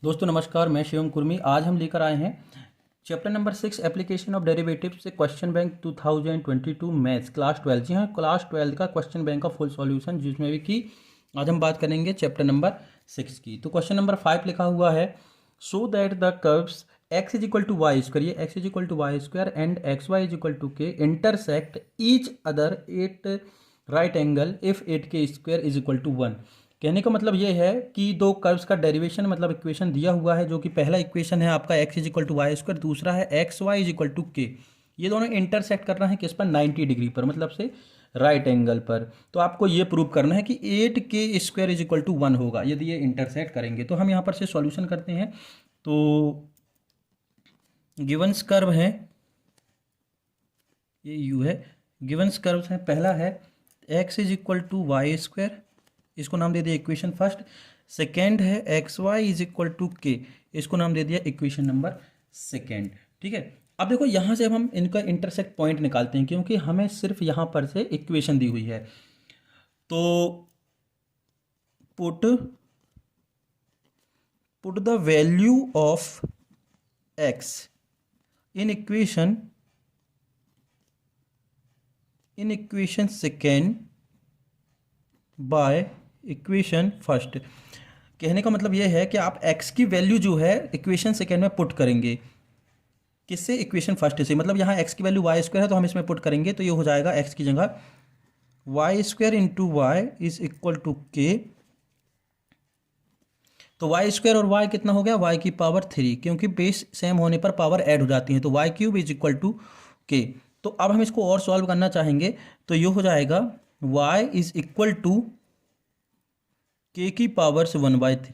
दोस्तों नमस्कार, मैं शिवम कुर्मी। आज हम लेकर आए हैं chapter number 6 application of derivative से क्वेश्चन बैंक 2022 मैथ्स क्लास 12। जी हाँ, क्लास 12 का क्वेश्चन बैंक का फुल सॉल्यूशन, जिसमें भी कि आज हम बात करेंगे चैप्टर नंबर 6 की। तो क्वेश्चन नंबर 5 लिखा हुआ है, so that the curves x is equal to y square, ये x is equal to y square and x y is equal to k intersect each other at right angle if at k square is equal to 1। कहने का मतलब ये है कि दो curves का derivation मतलब इक्वेशन दिया हुआ है, जो कि पहला इक्वेशन है आपका x is equal to y square, दूसरा है x y is equal to k. ये दोनों इंटरसेक्ट करना है किस पर, 90 डिग्री पर, मतलब से राइट एंगल पर। तो आपको ये प्रूव करना है कि 8 के स्क्वायर इज इक्वल टू 1 होगा यदि ये इंटरसेक्ट करेंगे। तो हम यहाँ पर से सॉल्यूशन करते हैं। तो गिवंस कर्व है, ये यू है, गिवंस कर्व है। पहला है x is equal to y square, इसको नाम दे दिया इक्वेशन फर्स्ट। सेकेंड है x y is equal to k, इसको नाम दे दिया इक्वेशन नंबर सेकेंड। ठीक है, अब देखो यहाँ से अब हम इनका इंटरसेक्ट पॉइंट निकालते हैं, क्योंकि हमें सिर्फ यहाँ पर से इक्वेशन दी हुई है। तो put the value of x in equation second by equation first. कहने का मतलब ये है कि आप x की वैल्यू जो है इक्वेशन सेकेंड में पुट करेंगे, किससे, इक्वेशन फर्स्ट से। मतलब यहाँ x की वैल्यू वाई स्क्वायर है तो हम इसमें पुट करेंगे, तो ये हो जाएगा x की जगह y square into y is equal to k. तो वाई स्क्वायर और y कितना हो गया, y की पावर 3, क्योंकि बेस सेम होने पर पावर ऐड हो जाती है। तो y cube is equal to k. तो अब हम इसको और सॉल्व करना चाहेंगे, तो ये हो जाएगा y इज इक्वल टू के की पावर से 1/3,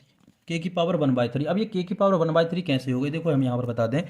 के की पावर 1/3। अब ये के की पावर 1/3 कैसे हो गई, देखो हम यहाँ पर बता दें।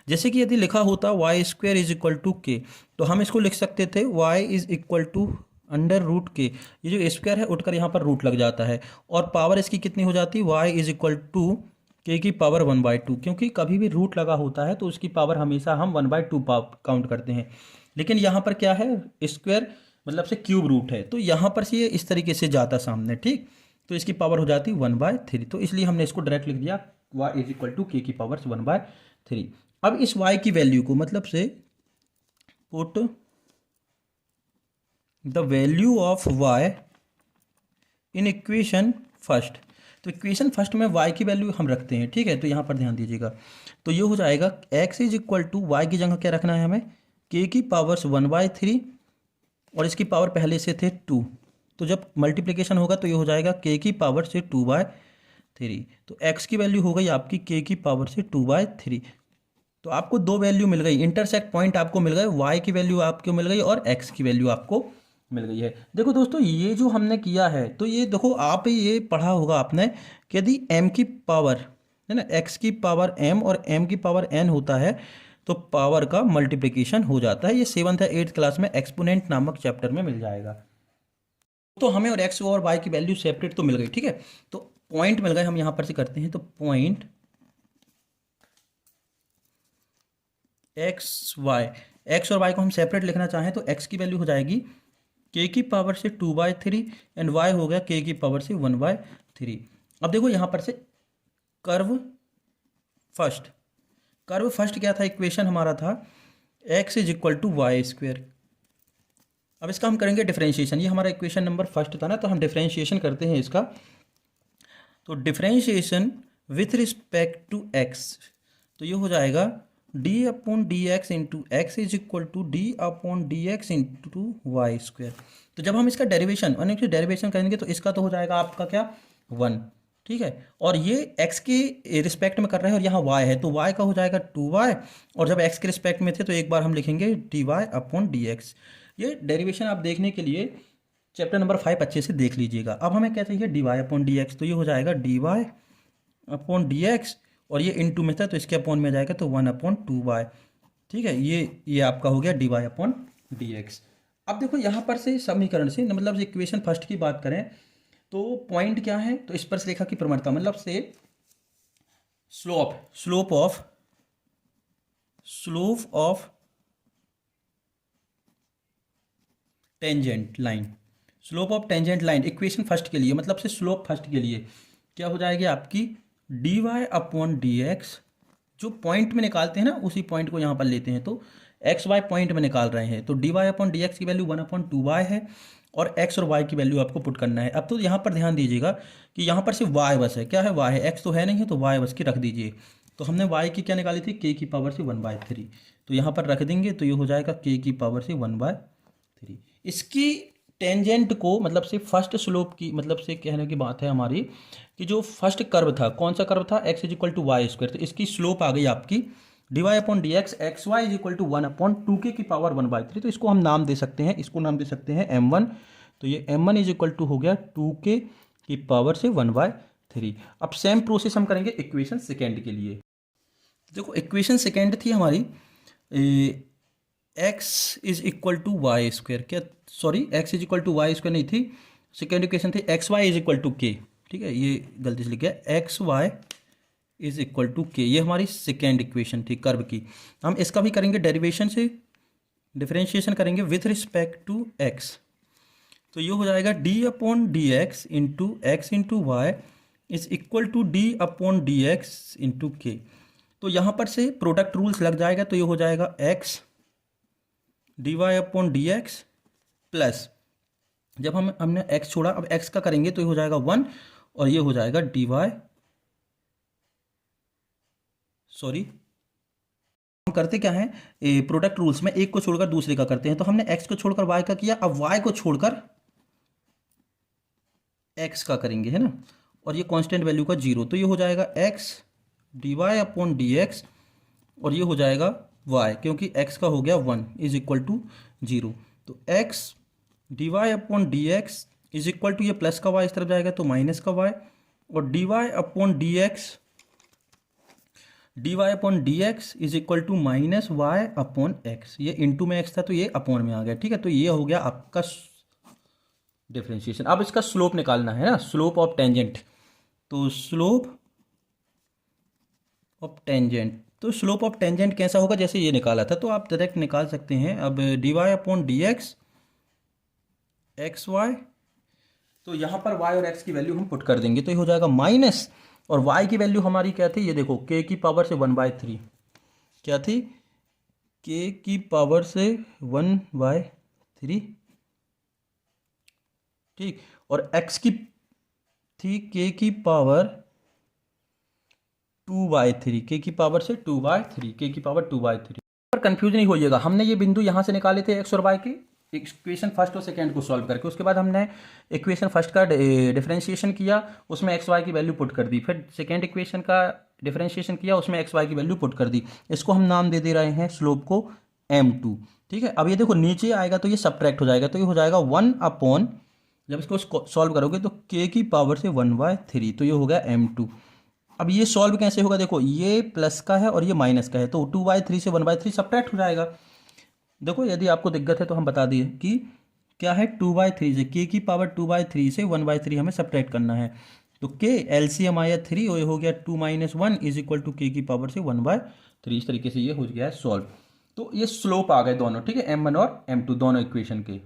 जैसे कि यदि लिखा होता y square is equal to k, तो हम इसको लिख सकते थे y is equal to under root k. ये जो स्क्वायर है उठकर यहाँ पर रूट लग जाता है, और पावर इसकी कितनी हो जाती है, वाई इज इक्वल टू के की पावर 1/2। क्योंकि कभी भी रूट लगा होता है तो उसकी पावर हमेशा हम 1/2 काउंट करते हैं। लेकिन यहाँ पर क्या है, स्क्वायर मतलब से क्यूब रूट है, तो यहाँ पर से ये इस तरीके से जाता सामने। ठीक, तो इसकी पावर हो जाती 1/3, तो इसलिए हमने इसको डायरेक्ट लिख दिया y इज इक्वल टू के की पावर 1/3। अब इस y की वैल्यू को मतलब से put the value of y in equation first. तो इक्वेशन फर्स्ट में y की वैल्यू हम रखते हैं, ठीक है। तो यहाँ पर ध्यान दीजिएगा, तो ये हो जाएगा x is equal to y की जगह क्या रखना है हमें, k की पावर 1/3, और इसकी पावर पहले से थे 2, तो जब मल्टीप्लिकेशन होगा तो ये हो जाएगा k की पावर से 2/3। तो x की वैल्यू हो गई आपकी k की पावर से 2/3। तो आपको दो वैल्यू मिल गई, इंटरसेक्ट पॉइंट आपको मिल गए, y की वैल्यू आपको मिल गई और x की वैल्यू आपको मिल गई है। देखो दोस्तों, ये जो हमने किया है, तो ये देखो आप ये पढ़ा होगा आपने कि यदि m की पावर है ना, x की पावर m और m की पावर n होता है, तो पावर का मल्टीप्लिकेशन हो जाता है। ये 7th या 8th क्लास में एक्सपोनेंट नामक चैप्टर में मिल जाएगा। तो हमें और एक्स और वाई की वैल्यू सेपरेट तो मिल गई, ठीक है। तो पॉइंट मिल गए, हम यहां पर से करते हैं। तो पॉइंट एक्स और वाई को हम सेपरेट लिखना चाहें तो एक्स की वैल्यू हो जाएगी के की पावर से 2/3 एंड वाई हो गया के की पावर से 1/3। अब देखो यहां पर से कर्व फर्स्ट क्या था, इक्वेशन हमारा था x is equal to y square. अब इसका हम करेंगे डिफरेंशिएशन, ये हमारा इक्वेशन नंबर फर्स्ट था ना, तो हम डिफरेंशिएशन करते हैं इसका। तो differentiation with respect to x, तो ये हो जाएगा d upon d x into x is equal to d upon d x into y square. तो जब हम इसका डेरिवेशन करेंगे तो इसका तो हो जाएगा आपका क्या, 1, ठीक है। और ये x के रिस्पेक्ट में कर रहे हैं और यहाँ y है, तो y का हो जाएगा 2y, और जब x के रिस्पेक्ट में थे तो एक बार हम लिखेंगे dy अपॉन डी एक्स। ये डेरिवेशन आप देखने के लिए चैप्टर नंबर 5 अच्छे से देख लीजिएगा। अब हमें क्या चाहिए, d y upon d x, तो ये हो जाएगा d y upon d x, और ये इनटू में था तो इसके अपॉन में जाएगा तो 1/2y, ठीक है। ये आपका हो गया d y upon d x. अब देखो यहाँ पर से समीकरण से मतलब इक्वेशन फर्स्ट की बात करें तो पॉइंट क्या है, तो स्पर्शरेखा की प्रवणता मतलब से slope of tangent line, equation first के लिए मतलब से स्लोप फर्स्ट के लिए क्या हो जाएगी आपकी d y upon d x, जो पॉइंट में निकालते हैं ना उसी पॉइंट को यहाँ पर लेते हैं, तो एक्स वाई पॉइंट में निकाल रहे हैं, तो d y upon d x की वैल्यू 1/2y है और एक्स और वाई की वैल्यू आपको पुट करना है। अब तो यहाँ पर ध्यान दीजिएगा कि यहाँ पर सिर्फ वाई बस है, क्या है वाई है, एक्स तो है नहीं है, तो वाई बस की रख दीजिए। तो हमने वाई की क्या निकाली थी, के की पावर से 1/3, तो यहाँ पर रख देंगे तो ये हो जाएगा के की पावर से 1/3। इसकी टेंजेंट को मतलब से फर्स्ट स्लोप की मतलब से कहने की बात है हमारी कि जो फर्स्ट कर्व था, कौन सा कर्व था, x is equal to y square, तो इसकी स्लोप आ गई आपकी d y upon d x x y is equal to 1/2k की पावर 1/3। तो इसको हम नाम दे सकते हैं, इसको नाम दे सकते हैं m1। तो ये m1 इज इक्वल टू हो गया 2k की पावर से 1/3। अब सेम प्रोसेस हम करेंगे इक्वेशन सेकेंड के लिए। देखो इक्वेशन सेकेंड थी हमारी x is equal to y square, क्या sorry x is equal to y square नहीं थी, सेकेंड इक्वेशन थी x y is equal to k, ठीक है ये गलती से लिख गया, x y is equal to k, ये हमारी सेकेंड इक्वेशन थी कर्व की। हम इसका भी करेंगे डेरिवेशन से, डिफरेंशिएशन करेंगे विथ रिस्पेक्ट टू x, तो ये हो जाएगा d upon d x into y is equal to d upon d x into k. तो यहाँ पर से प्रोडक्ट रूल्स लग जाएगा, तो ये हो जाएगा x d y upon d x plus, जब हमने x छोड़ा अब x का करेंगे तो ये हो जाएगा 1 और ये हो जाएगा डी वाई, सॉरी हम करते क्या है प्रोडक्ट रूल्स में एक को छोड़कर दूसरे का करते हैं, तो हमने x को छोड़कर y का किया, अब y को छोड़कर x का करेंगे, है ना, और ये कांस्टेंट वैल्यू का 0, तो ये हो जाएगा x d y upon d x और ये हो जाएगा y, क्योंकि x का हो गया 1 इज इक्वल टू 0, तो x d y upon d x is equal to ये प्लस का y इस तरफ जाएगा तो माइनस का y, और d y upon d x is equal to minus y upon x, ये इंटू में x था तो ये अपॉन में आ गया, ठीक है, तो ये हो गया आपका डिफरेंशिएशन। अब इसका स्लोप निकालना है ना, स्लोप ऑफ टेंजेंट, तो स्लोप ऑफ टेंजेंट कैसा होगा, जैसे ये निकाला था तो आप डायरेक्ट निकाल सकते हैं। अब d y upon d x x y, तो यहाँ पर y और x की वैल्यू हम पुट कर देंगे, तो ये हो जाएगा माइनस, और y की वैल्यू हमारी क्या थी, ये देखो k की पावर से 1/3, क्या थी, k की पावर से 1/3, ठीक, और x की थी k की पावर 2/3, k की पावर से 2/3, k की पावर 2/3। पर कंफ्यूज नहीं होइएगा, हमने ये बिंदु यहाँ से निकाले थे x और y के इक्वेशन फर्स्ट और सेकेंड को सॉल्व करके, उसके बाद हमने इक्वेशन फर्स्ट का डिफरेंशिएशन किया, उसमें एक्स वाई की वैल्यू पुट कर दी, फिर सेकेंड इक्वेशन का डिफरेंशिएशन किया, उसमें एक्स वाई की वैल्यू पुट कर दी, इसको हम नाम दे रहे हैं स्लोप को m2, ठीक है। अब ये देखो नीचे आएगा तो ये सब्ट्रैक्ट हो जाएगा, तो ये हो जाएगा 1 अपॉन, जब इसको सॉल्व करोगे तो k की पावर से 1/3, तो ये हो गया m2। अब ये सॉल्व कैसे होगा, देखो ये प्लस का है और ये माइनस का है, तो 2/3 से 1/3 सब्ट्रैक्ट हो जाएगा। देखो यदि आपको दिक्कत है तो हम बता दिए कि क्या है, 2/3 से k की पावर 2/3 से 1/3 हमें सब्ट्रैक्ट करना है, तो k एलसीएम आया 3 और ये हो गया 2 - 1 इज इक्वल टू k की पावर से 1/3, इस तरीके से ये हो गया है सॉल्व। तो ये स्लोप आ गए दोनों, ठीक है, m1 और m2 दोनों इक्वेशन के।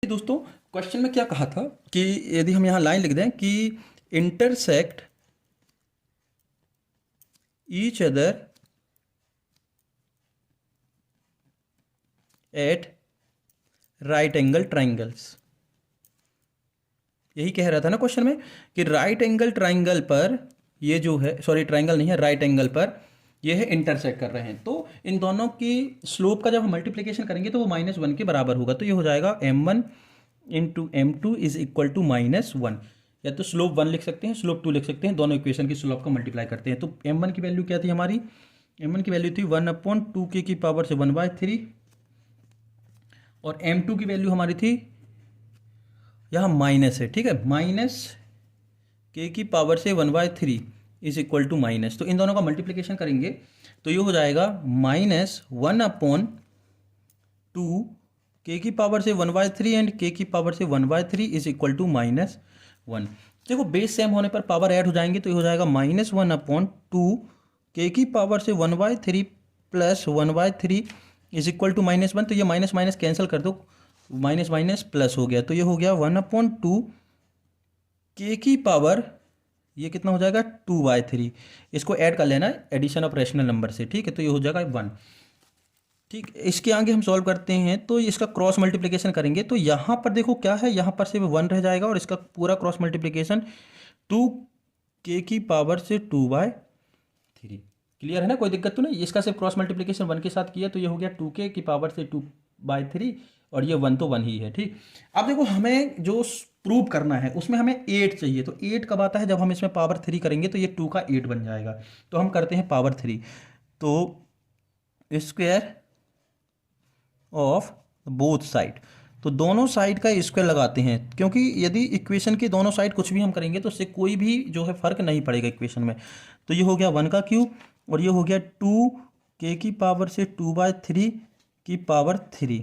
दोस्तों क्वेश्चन में क्या कहा था कि यदि हम यहाँ लाइन लिख दें कि intersect each other at right angle triangles, यही कह रहा था ना क्वेश्चन में कि राइट एंगल ट्राइंगल पर ये जो है, सॉरी ट्राइंगल नहीं है, राइट एंगल पर ये है इंटरसेक्ट कर रहे हैं, तो इन दोनों की स्लोप का जब हम मल्टीप्लिकेशन करेंगे तो वो -1 के बराबर होगा, तो ये हो जाएगा m1 into m2 is equal to -1, या तो स्लोप 1 लिख सकते हैं, स्लोप 2 लिख सकते हैं, दोनों इक्वेशन की स्लोप का मल्टीप्लाई करते हैं। तो m1 की वैल्यू क्या थी हमारी, m1 की वैल्यू थी 1/2k की पावर से 1/3, और m2 की वैल्यू हमारी थी, यहाँ माइनस है, ठीक है, माइनस k की पावर से 1/3 इज इक्वल टू माइनस, तो इन दोनों का मल्टीप्लिकेशन करेंगे तो ये हो जाएगा -1/2 k की पावर से 1/3 एंड k की पावर से 1/3 इज इक्वल टू -1। देखो बेस सेम होने पर पावर ऐड हो जाएंगे, तो ये हो जाएगा -1/2 k की पावर से 1/3 प्लस 1/3 इज इक्वल टू -1, तो ये माइनस माइनस कैंसिल कर दो, माइनस माइनस प्लस हो गया, तो ये हो गया 1/2 k की पावर ये कितना हो जाएगा 2/3। इसको ऐड कर लेना एडिशन ऑफ रैशनल नंबर से, ठीक है, तो ये हो जाएगा 1। ठीक, इसके आगे हम सॉल्व करते हैं तो इसका क्रॉस मल्टीप्लिकेशन करेंगे तो यहाँ पर देखो क्या है, यहाँ पर सिर्फ 1 रह जाएगा और इसका पूरा क्रॉस मल्टीप्लिकेशन 2k⁻³ क्लियर है ना, कोई दिक्कत तो नहीं। इसका सिर्फ क्रॉस मल्टीप्लिकेशन 1 के साथ किया तो ये हो गया 2k⁻²/3 और ये 1 तो 1 ही है। ठीक, अब देखो हमें जो प्रूव करना है उसमें हमें 8 चाहिए, तो 8 कब आता है, जब हम इसमें पावर 3 करेंगे तो ये 2 का 8 बन जाएगा। तो हम करते हैं पावर 3, तो स्क्वायर ऑफ बोथ साइड, तो दोनों साइड का स्क्वायर लगाते हैं, क्योंकि यदि इक्वेशन के दोनों साइड कुछ भी हम करेंगे तो उससे कोई भी जो है फर्क नहीं पड़ेगा इक्वेशन में। तो ये हो गया 1³ और ये हो गया 2k⁻³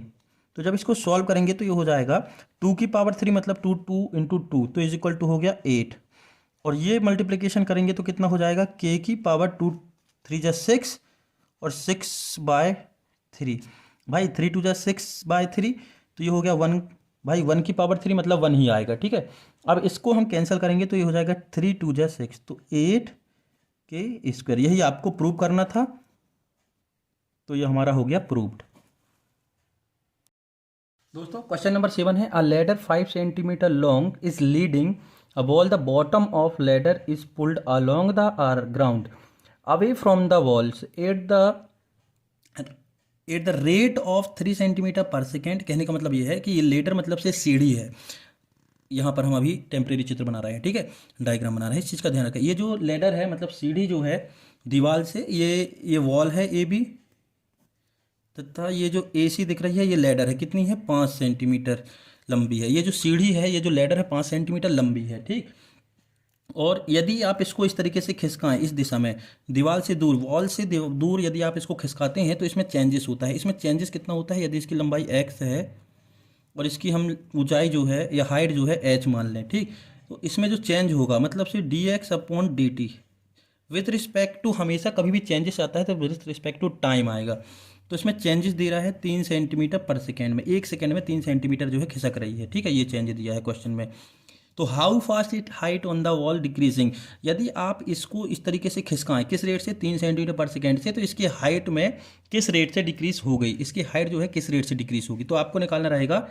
तो जब इसको सॉल्व करेंगे तो ये हो जाएगा 2³ मतलब 2 इंटू 2 तो इज इक्वल टू हो गया 8 और ये मल्टीप्लिकेशन करेंगे तो कितना हो जाएगा k⁻2 3 × 6 और 6/3 भाई 3 2 6/3 तो ये हो गया 1 भाई 1³ मतलब 1 ही आएगा। ठीक है, अब इसको हम कैंसिल करेंगे तो ये हो जाएगा 3 2 6 तो 8k², यही आपको प्रूव करना था, तो ये हमारा हो गया प्रूव्ड। दोस्तों क्वेश्चन नंबर 7 है, अ ladder 5 centimetre long is leading a wall, the bottom of ladder is pulled along the ground away from the walls eight the rate of 3 centimetre पर सेकेंड। कहने का मतलब ये है कि ये लेडर मतलब से सीढ़ी है, यहाँ पर हम अभी टेम्परेरी चित्र बना रहे हैं, ठीक है, डायग्राम बना रहे हैं, इस चीज़ का ध्यान रखें। ये जो लेडर है मतलब सीढ़ी जो है दीवार से, ये वॉल है ए बी, तथा ये जो ए सी दिख रही है ये लेडर है, कितनी है 5 सेंटीमीटर लंबी है। ये जो सीढ़ी है, ये जो लेडर है 5 सेंटीमीटर लंबी है। ठीक, और यदि आप इसको इस तरीके से खिसकाएं इस दिशा में, दीवार से दूर, वॉल से दूर यदि आप इसको खिसकाते हैं तो इसमें चेंजेस होता है। इसमें चेंजेस कितना होता है, यदि इसकी लंबाई x है और इसकी हम ऊंचाई जो है या हाइट जो है h मान लें, ठीक, तो इसमें जो चेंज होगा मतलब से dx/dt विथ रिस्पेक्ट टू, हमेशा कभी भी चेंजेस आता है तो विथ रिस्पेक्ट टू टाइम आएगा। तो इसमें चेंजेस दे रहा है 3 सेंटीमीटर पर सेकेंड में, 1 सेकेंड में 3 सेंटीमीटर जो है खिसक रही है। ठीक है, ये चेंज दिया है क्वेश्चन में। तो how fast it height on the wall decreasing, यदि आप इसको इस तरीके से खिसकाएं किस रेट से 3 सेंटीमीटर पर सेकेंड से, तो इसकी हाइट में किस रेट से डिक्रीज हो गई, इसकी हाइट जो है किस रेट से डिक्रीज होगी। तो आपको निकालना रहेगा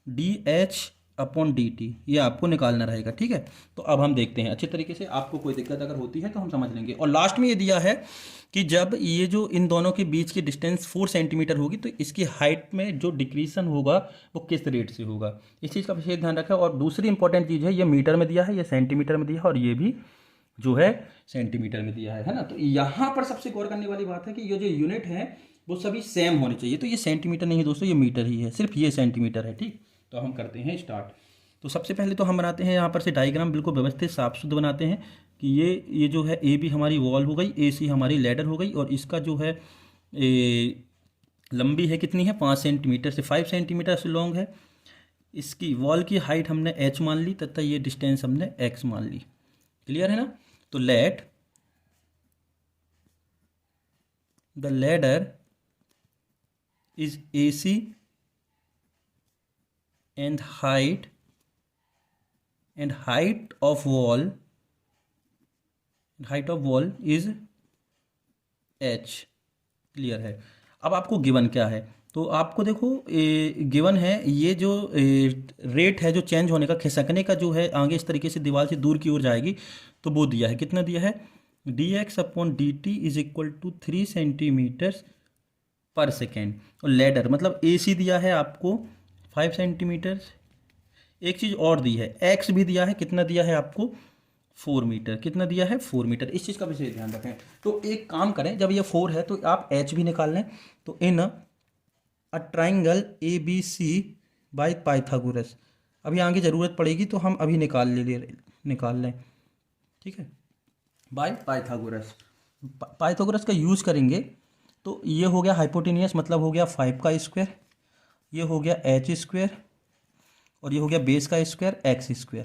dh/dt, ये आपको निकालना रहेगा। ठीक है, तो अब हम देखते हैं अच्छी तरीके से, आपको कोई दिक्कत अगर होती है तो हम समझ लेंगे। और लास्ट में ये दिया है कि जब ये जो इन दोनों के बीच की डिस्टेंस 4 सेंटीमीटर होगी तो इसकी हाइट में जो डिक्रीसन होगा वो किस रेट से होगा, इस चीज़ का विशेष ध्यान रखें। और दूसरी इंपॉर्टेंट चीज़ है, ये मीटर में दिया है, ये सेंटीमीटर में दिया है और ये भी जो है सेंटीमीटर में दिया है ना। तो यहाँ पर सबसे गौर करने वाली बात है कि ये जो यूनिट है वो सभी सेम होने चाहिए। तो ये सेंटीमीटर नहीं है दोस्तों, ये मीटर ही है, सिर्फ ये सेंटीमीटर है। ठीक, तो हम करते हैं स्टार्ट। तो सबसे पहले तो हम बनाते हैं यहाँ पर से डायग्राम, बिल्कुल व्यवस्थित साफ शुद्ध बनाते हैं कि ये जो है ए बी हमारी वॉल हो गई, ए सी हमारी लैडर हो गई और इसका जो है लंबी है कितनी है 5 सेंटीमीटर से 5 सेंटीमीटर से लॉन्ग है। इसकी वॉल की हाइट हमने h मान ली तथा ये डिस्टेंस हमने x मान ली। क्लियर है ना। तो let the ladder is AC and height of wall is h। Clear है। अब आपको गिवन क्या है, तो आपको देखो गिवन है ये जो रेट है जो चेंज होने का, खिसकने का जो है आगे इस तरीके से दीवार से दूर की ओर जाएगी, तो वो दिया है, कितना दिया है dx/dt is equal to 3 centimetre पर सेकेंड। और लेडर मतलब AC दिया है आपको 5 सेंटीमीटर। एक चीज़ और दी है, x भी दिया है, कितना दिया है आपको 4 मीटर, कितना दिया है 4 मीटर। इस चीज़ का विशेष ध्यान रखें। तो एक काम करें, जब ये 4 है तो आप h भी निकाल लें। तो in a triangle ABC by Pythagoras, अभी आगे ज़रूरत पड़ेगी तो हम अभी निकाल लें। ठीक है, बाय पाइथागोरस का यूज़ करेंगे। तो ये हो गया हाइपोटेनियस मतलब हो गया 5 का स्क्वायर, ये हो गया h² और ये हो गया बेस का स्क्वायर x²।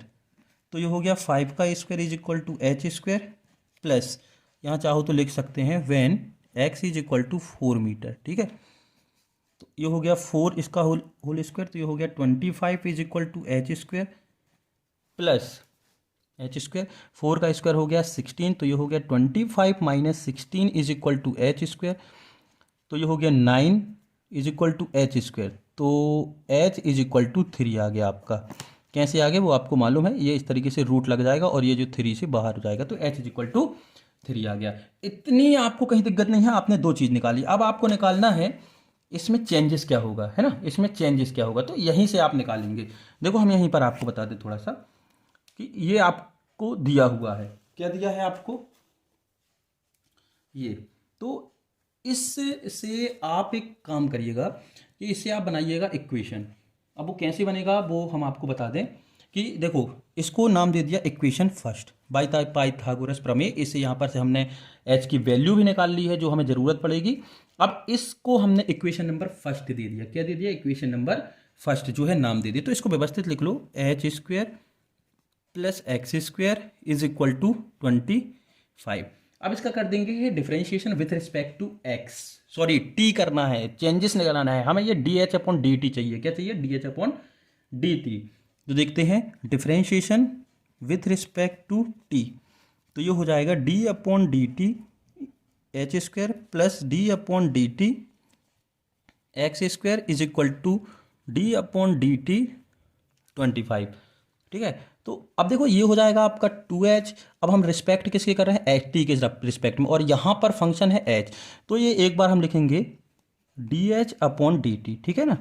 तो ये हो गया 5 का square is equal to h² plus, यहाँ चाहो तो लिख सकते हैं when x is equal to 4 metre. ठीक है, तो ये हो गया 4 इसका होल स्क्वायर, तो ये हो गया 25 is equal to h² plus h square, 4 का स्क्वायर हो गया 16, तो ये हो गया 25 minus 16 is equal to h square, तो ये हो गया 9 is equal to h square, तो एच इज इक्वल टू 3 आ गया आपका। कैसे आ गया वो आपको मालूम है, ये इस तरीके से रूट लग जाएगा और ये जो 3 से बाहर हो जाएगा, तो एच इज इक्वल टू 3 आ गया। इतनी आपको कहीं दिक्कत नहीं है, आपने दो चीज़ निकाली। अब आपको निकालना है इसमें चेंजेस क्या होगा, है ना, इसमें चेंजेस क्या होगा, तो यहीं से आप निकालेंगे। देखो हम यहीं पर आपको बता दें थोड़ा सा कि ये आपको दिया हुआ है, क्या दिया है आपको, ये। तो इससे आप एक काम करिएगा कि इससे आप बनाइएगा इक्वेशन। अब वो कैसे बनेगा वो हम आपको बता दें कि देखो इसको नाम दे दिया इक्वेशन फर्स्ट बाय पाइथागोरस प्रमेय। इससे यहाँ पर से हमने एच की वैल्यू भी निकाल ली है जो हमें ज़रूरत पड़ेगी। अब इसको हमने इक्वेशन नंबर फर्स्ट दे दिया, क्या दे दिया, इक्वेशन नंबर फर्स्ट जो है नाम दे दिया। तो इसको व्यवस्थित लिख लो, h square plus x square is equal to 25। अब इसका कर देंगे ये differentiation with respect to x, sorry t करना है, चेंजेस निकालना है हमें, ये d h upon D t चाहिए, क्या चाहिए, d h upon D t. तो देखते हैं differentiation with respect to t, तो ये हो जाएगा d upon D t h square plus d upon D t x square is equal to d upon D t 25। ठीक है, तो अब देखो ये हो जाएगा आपका 2h। अब हम रिस्पेक्ट किसके कर रहे हैं, एच टी के रिस्पेक्ट में, और यहाँ पर फंक्शन है h, तो ये एक बार हम लिखेंगे D h upon D T, ठीक है ना,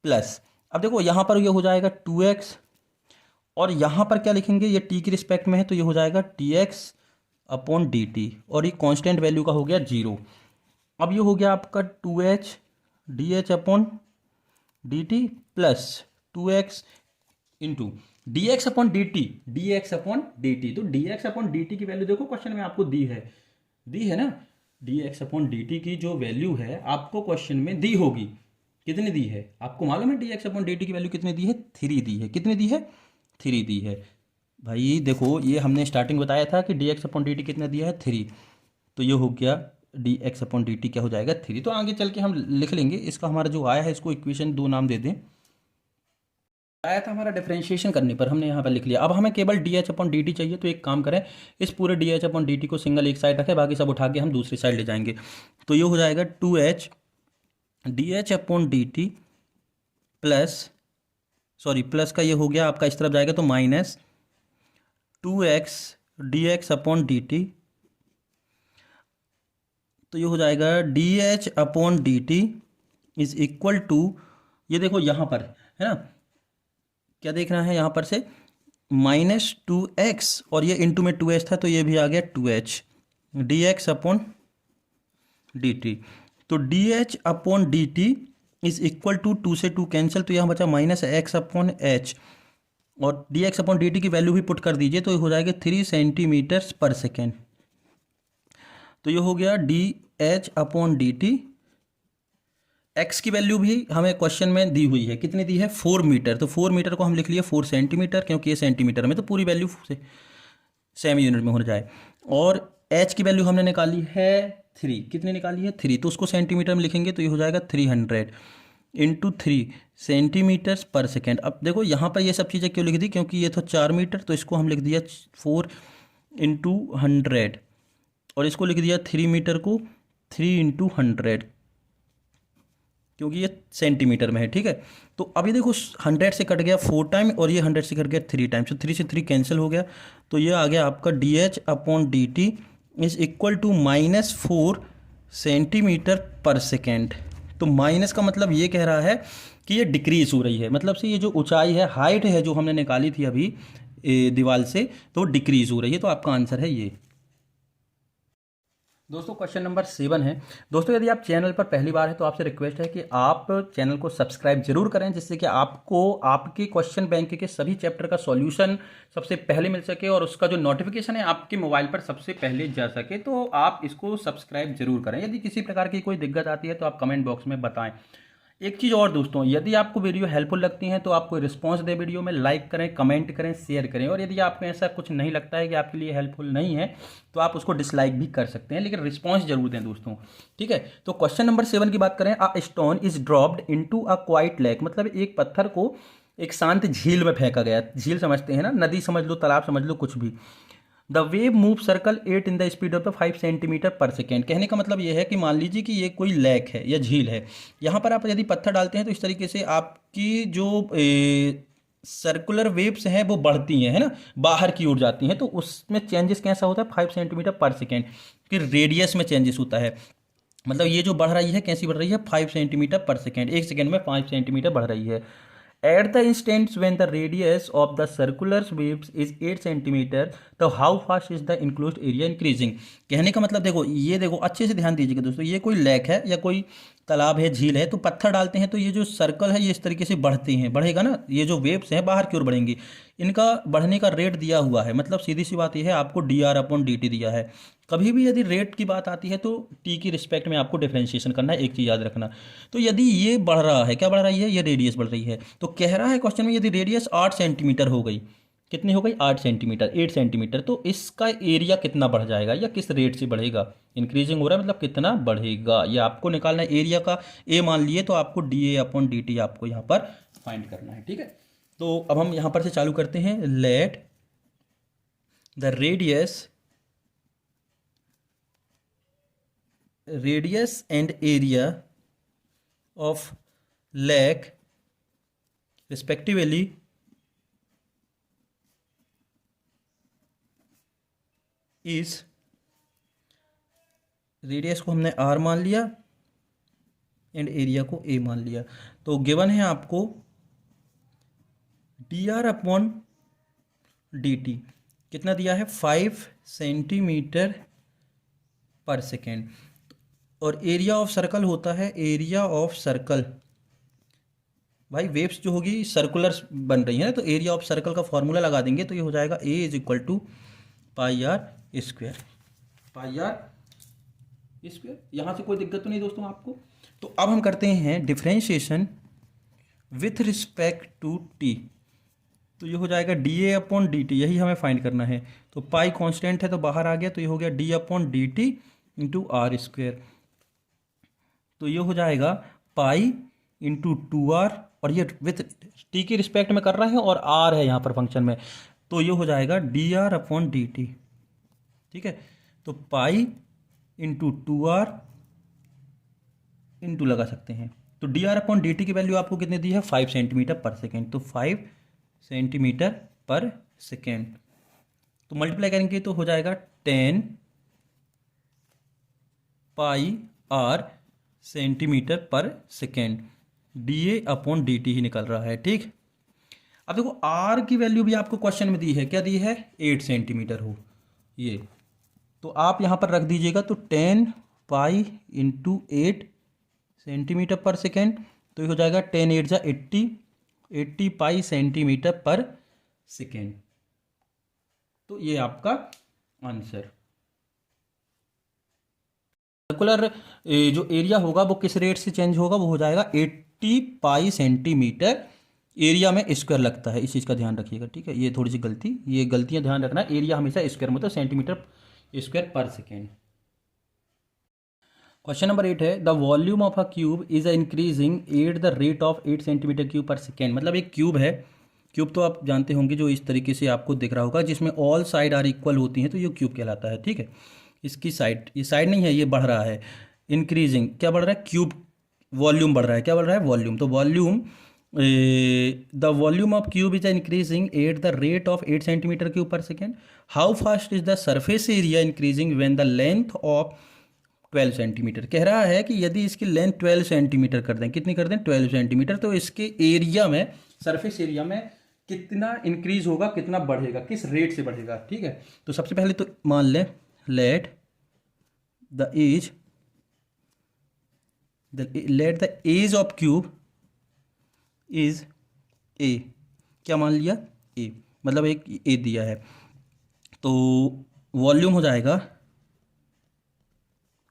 प्लस अब देखो यहाँ पर ये हो जाएगा 2x, और यहाँ पर क्या लिखेंगे, ये t के रिस्पेक्ट में है तो ये हो जाएगा dx अपॉन डी टी, और ये कांस्टेंट वैल्यू का हो गया 0। अब ये हो गया आपका 2h d h upon D t plus 2x into d x upon D t, d x upon D t. तो d x upon D t की वैल्यू देखो क्वेश्चन में आपको दी है ना, d x upon D t की जो वैल्यू है आपको क्वेश्चन में दी होगी, कितनी दी है आपको मालूम है, D x upon D t की वैल्यू कितनी दी है, 3 दी है, कितनी दी है, 3 दी है। भाई देखो ये हमने स्टार्टिंग बताया था कि D x upon D T कितना दिया है, 3, तो ये हो गया D x upon D T क्या हो जाएगा, 3। तो आगे चल के हम लिख लेंगे इसका, हमारा जो आया है इसको इक्वेशन 2 नाम दे दें, आया था हमारा डिफरेंशिएशन करने पर हमने यहाँ पर लिख लिया। अब हमें केवल D h upon D t चाहिए, तो एक काम करें इस पूरे D h upon D T को सिंगल एक साइड रखें, बाकी सब उठा के हम दूसरी साइड ले जाएंगे। तो ये हो जाएगा 2h d h upon D t plus, sorry plus का ये हो गया आपका इस तरफ जाएगा तो minus 2x d x upon D t, तो ये हो जाएगा d h upon D T is equal to, ये देखो यहाँ पर है ना, क्या देखना है यहाँ पर से, -2x, और ये इंटू में 2h था तो ये भी आ गया 2h d x upon D t. तो d h upon D T is equal to 2 से 2 कैंसिल, तो यहाँ बचा -x अपॉन एच, और d x upon D t की वैल्यू भी पुट कर दीजिए, तो ये हो जाएगा 3 सेंटीमीटर पर सेकेंड। तो ये हो गया D h upon D t, x की वैल्यू भी हमें क्वेश्चन में दी हुई है, कितनी दी है, 4 मीटर, तो 4 मीटर को हम लिख लिए 4 सेंटीमीटर, क्योंकि ये सेंटीमीटर में तो पूरी वैल्यू से सेमी यूनिट में हो जाए। और एच की वैल्यू हमने निकाली है 3, कितनी निकाली है, 3, तो उसको सेंटीमीटर में लिखेंगे तो ये हो जाएगा 300 इंटू 3 सेंटीमीटर पर सेकेंड। अब देखो यहाँ पर ये सब चीज़ें क्यों लिख दी, क्योंकि ये था 4 मीटर, तो इसको हम लिख दिया 4 इंटू 100, और इसको लिख दिया 3 मीटर को 3 इंटू 100, क्योंकि ये सेंटीमीटर में है। ठीक है, तो अभी देखो 100 से कट गया 4 टाइम, और ये 100 से कट गया 3 टाइम, तो 3 से 3 कैंसिल हो गया, तो ये आ गया आपका d h upon D T is equal to -4 centimetre पर सेकेंड। तो माइनस का मतलब ये कह रहा है कि ये डिक्रीज हो रही है, मतलब से ये जो ऊंचाई है, हाइट है जो हमने निकाली थी अभी दीवार से, तो डिक्रीज हो रही है, तो आपका आंसर है ये। दोस्तों क्वेश्चन नंबर 7 है। दोस्तों यदि आप चैनल पर पहली बार है तो आपसे रिक्वेस्ट है कि आप चैनल को सब्सक्राइब जरूर करें, जिससे कि आपको आपके क्वेश्चन बैंक के सभी चैप्टर का सॉल्यूशन सबसे पहले मिल सके, और उसका जो नोटिफिकेशन है आपके मोबाइल पर सबसे पहले जा सके। तो आप इसको सब्सक्राइब जरूर करें। यदि किसी प्रकार की कोई दिक्कत आती है तो आप कमेंट बॉक्स में बताएं। एक चीज़ और दोस्तों, यदि आपको वीडियो हेल्पफुल लगती है तो आप कोई रिस्पांस दे वीडियो में, लाइक करें, कमेंट करें, शेयर करें, और यदि आपको ऐसा कुछ नहीं लगता है कि आपके लिए हेल्पफुल नहीं है तो आप उसको डिसलाइक भी कर सकते हैं, लेकिन रिस्पांस जरूर दें दोस्तों। ठीक है, तो क्वेश्चन नंबर 7 की बात करें, a stone is dropped into a quite lake, मतलब एक पत्थर को एक शांत झील में फेंका गया। झील समझते हैं ना, नदी समझ लो, तालाब समझ लो, कुछ भी। The wave move circle 8 in the speed of the 5 centimetre पर सेकेंड। कहने का मतलब ये है कि मान लीजिए कि ये कोई लेक है या झील है, यहाँ पर आप यदि पत्थर डालते हैं तो इस तरीके से आपकी जो सर्कुलर वेव्स हैं वो बढ़ती हैं, है ना, बाहर की ओर जाती हैं। तो उसमें चेंजेस कैसा होता है, 5 सेंटीमीटर पर सेकेंड। फिर रेडियस में चेंजेस होता है, मतलब ये जो बढ़ रही है कैसी बढ़ रही है, 5 सेंटीमीटर पर सेकेंड, एक सेकेंड में 5 सेंटीमीटर बढ़ रही है। At the instance when the radius of the circular waves is 8 centimetre, तो how fast is the enclosed area increasing. कहने का मतलब देखो, ये देखो अच्छे से ध्यान दीजिएगा दोस्तों, ये कोई लेक है या कोई तालाब है, झील है, तो पत्थर डालते हैं तो ये जो सर्कल है ये इस तरीके से बढ़ते हैं, बढ़ेगा ना, ये जो वेव्स हैं बाहर की ओर बढ़ेंगी। इनका बढ़ने का रेट दिया हुआ है, मतलब सीधी सी बात यह है, आपको dr/dt दिया है। कभी भी यदि रेट की बात आती है तो टी की रिस्पेक्ट में आपको डिफरेंशिएशन करना है, एक चीज़ याद रखना। तो यदि ये बढ़ रहा है, क्या बढ़ रही है, ये रेडियस बढ़ रही है, तो कह रहा है क्वेश्चन में यदि रेडियस 8 सेंटीमीटर हो गई, कितनी हो गई, 8 सेंटीमीटर, 8 सेंटीमीटर, तो इसका एरिया कितना बढ़ जाएगा या किस रेट से बढ़ेगा, इंक्रीजिंग हो रहा है मतलब कितना बढ़ेगा, ये आपको निकालना है। एरिया का ए मान लिए तो आपको dA/dt आपको यहाँ पर फाइंड करना है, ठीक है। तो अब हम यहाँ पर से चालू करते हैं। Let the radius and area of lake respectively is, radius को हमने r मान लिया एंड एरिया को a मान लिया। तो गिवन है आपको dr/dt कितना दिया है, 5 सेंटीमीटर पर सेकेंड, और एरिया ऑफ सर्कल होता है, एरिया ऑफ सर्कल, भाई वेव्स जो होगी सर्कुलर बन रही है ना, तो एरिया ऑफ सर्कल का फॉर्मूला लगा देंगे तो ये हो जाएगा A = πr², πr²। यहाँ से कोई दिक्कत तो नहीं दोस्तों आपको। तो अब हम करते हैं differentiation with respect to t, तो ये हो जाएगा dA/dt, यही हमें फाइंड करना है। तो पाई कांस्टेंट है तो बाहर आ गया, तो ये हो गया d/dt × r², तो ये हो जाएगा पाई × 2r, और ये विथ t के रिस्पेक्ट में कर रहा है और r है यहाँ पर फंक्शन में, तो ये हो जाएगा dr/dt, ठीक है। तो पाई × 2r इंटू लगा सकते हैं, तो dr/dt की वैल्यू आपको कितनी दी है, 5 सेंटीमीटर पर सेकेंड, तो 5 सेंटीमीटर पर सेकेंड, तो मल्टीप्लाई करेंगे तो हो जाएगा 10 πr सेंटीमीटर पर सेकेंड, dA/dt ही निकल रहा है, ठीक। अब देखो r की वैल्यू भी आपको क्वेश्चन में दी है, क्या दी है, 8 सेंटीमीटर हो ये, तो आप यहाँ पर रख दीजिएगा, तो 10 पाई × 8 सेंटीमीटर पर सेकेंड, तो ये हो जाएगा 10 8 = 80 पाई सेंटीमीटर पर सेकेंड, तो ये आपका आंसर। सर्कुलर जो एरिया होगा वो किस रेट से चेंज होगा, वो हो जाएगा 80 पाई सेंटीमीटर, एरिया में स्क्वायर लगता है, इस चीज़ का ध्यान रखिएगा, ठीक है। ये थोड़ी सी गलती, ये गलतियां ध्यान रखना, एरिया हमेशा स्क्वायर मतलब सेंटीमीटर स्क्वायर पर सेकेंड। क्वेश्चन नंबर 8 है, the volume of a cube is increasing at the rate of 8 centimetre cube per second. मतलब एक क्यूब है, क्यूब तो आप जानते होंगे जो इस तरीके से आपको दिख रहा होगा, जिसमें ऑल साइड आर इक्वल होती हैं, तो ये क्यूब कहलाता है, ठीक है। इसकी साइड, ये साइड नहीं है, ये बढ़ रहा है, इंक्रीजिंग, क्या बढ़ रहा है, क्यूब वॉल्यूम बढ़ रहा है, क्या बढ़ रहा है, वॉल्यूम। तो volume, the volume of cube is increasing at the rate of 8 centimetre cube per second. How fast is the surface area increasing when the length of 12 centimetre. कह रहा है कि यदि इसकी लेंथ 12 सेंटीमीटर कर दें, कितनी कर दें, 12 सेंटीमीटर, तो इसके एरिया में, सरफेस एरिया में कितना इंक्रीज होगा, कितना बढ़ेगा, किस रेट से बढ़ेगा, ठीक है। तो सबसे पहले तो मान लें, let the edge of cube is a, क्या मान लिया, ए, मतलब एक ए दिया है, तो वॉल्यूम हो जाएगा,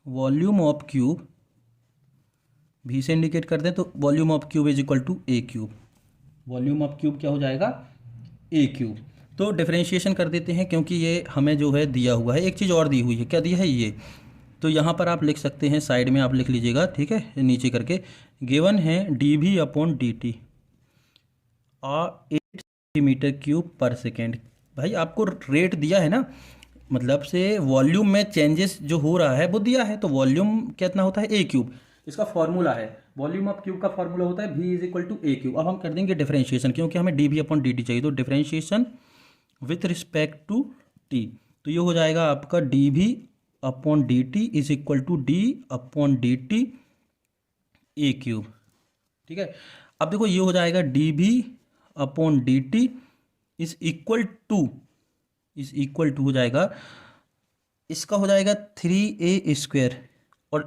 वॉल्यूम ऑफ क्यूब भी से इंडिकेट कर दें, तो volume of cube is equal to a cube, volume of cube क्या हो जाएगा, ए क्यूब। तो डिफरेंशिएशन कर देते हैं, क्योंकि ये हमें जो है दिया हुआ है, एक चीज़ और दी हुई है, क्या दिया है ये, तो यहाँ पर आप लिख सकते हैं, साइड में आप लिख लीजिएगा, ठीक है, नीचे करके गिवन है dV/dt, 8 centimetre cube per second. भाई आपको रेट दिया है ना, मतलब से वॉल्यूम में चेंजेस जो हो रहा है वो दिया है, तो वॉल्यूम कितना होता है ए क्यूब, इसका फॉर्मूला है, वॉल्यूम ऑफ क्यूब का फॉर्मूला होता है v is equal to a cube. अब हम कर देंगे डिफरेंशिएशन, क्योंकि हमें d v upon D t चाहिए, तो differentiation with respect to t, तो ये हो जाएगा आपका d v upon D T is equal to d upon D t a cube. ठीक है, अब देखो ये हो जाएगा d v upon D T is equal to हो जाएगा, इसका हो जाएगा 3a², और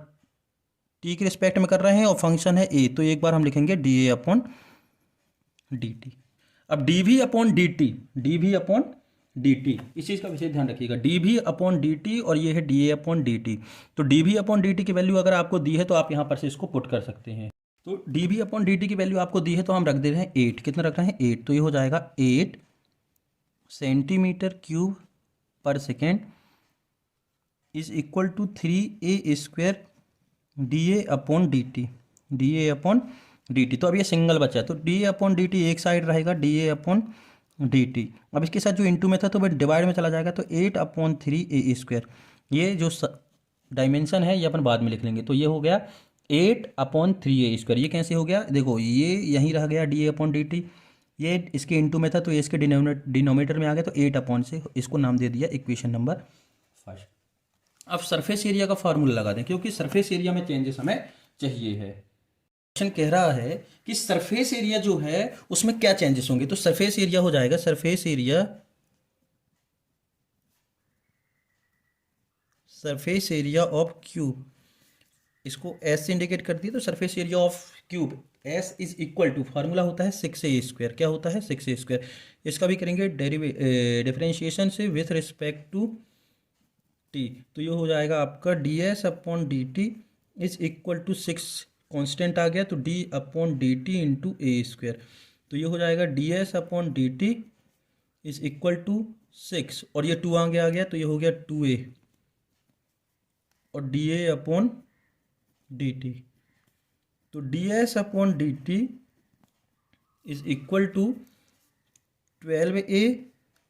टी के रिस्पेक्ट में कर रहे हैं और फंक्शन है ए, तो एक बार हम लिखेंगे d a upon D t. अब d v upon D t, इस चीज़ का विशेष ध्यान रखिएगा, d v upon D t और ये है d a upon D t. तो d v upon D t की वैल्यू अगर आपको दी है तो आप यहाँ पर से इसको पुट कर सकते हैं। तो d v upon D t की वैल्यू आपको दी है तो हम रख दे रहे हैं 8, कितना रख रहे हैं 8, तो ये हो जाएगा 8 centimetre cube per second is equal to 3a² d a upon D t, तो अब ये सिंगल बचा, तो d a upon D t एक साइड रहेगा d a upon D t. अब इसके साथ जो इंटू में था तो वह डिवाइड में चला जाएगा, तो 8/3a², ये जो डायमेंशन है ये अपन बाद में लिख लेंगे, तो ये हो गया 8/3a²। ये कैसे हो गया, देखो ये यहीं रह गया D a upon D T, ये इसके इंटू में था तो ये इसके डिनोमिनेटर में आ गया, तो 8 अपॉन से इसको नाम दे दिया इक्वेशन नंबर 5। अब सरफेस एरिया का फार्मूला लगा दें, क्योंकि सरफेस एरिया में चेंजेस हमें चाहिए है। क्वेश्चन कह रहा है कि सरफेस एरिया जो है उसमें क्या चेंजेस होंगे, तो सरफेस एरिया हो जाएगा सरफेस एरिया ऑफ क्यूब, इसको एस से इंडिकेट कर दिया, तो surface area of cube s is equal to, formula होता है 6a², क्या होता है 6a²। इसका भी करेंगे डिफरेंशिएशन से विथ रिस्पेक्ट टू टी, तो ये हो जाएगा आपका d S upon D T is equal to 6, constant आ गया तो d upon D t into a², तो ये हो जाएगा d S upon D T is equal to 6, और ये 2 आगे आ गया तो ये हो गया 2a और d a upon D t, तो D S upon D T is equal to 12a,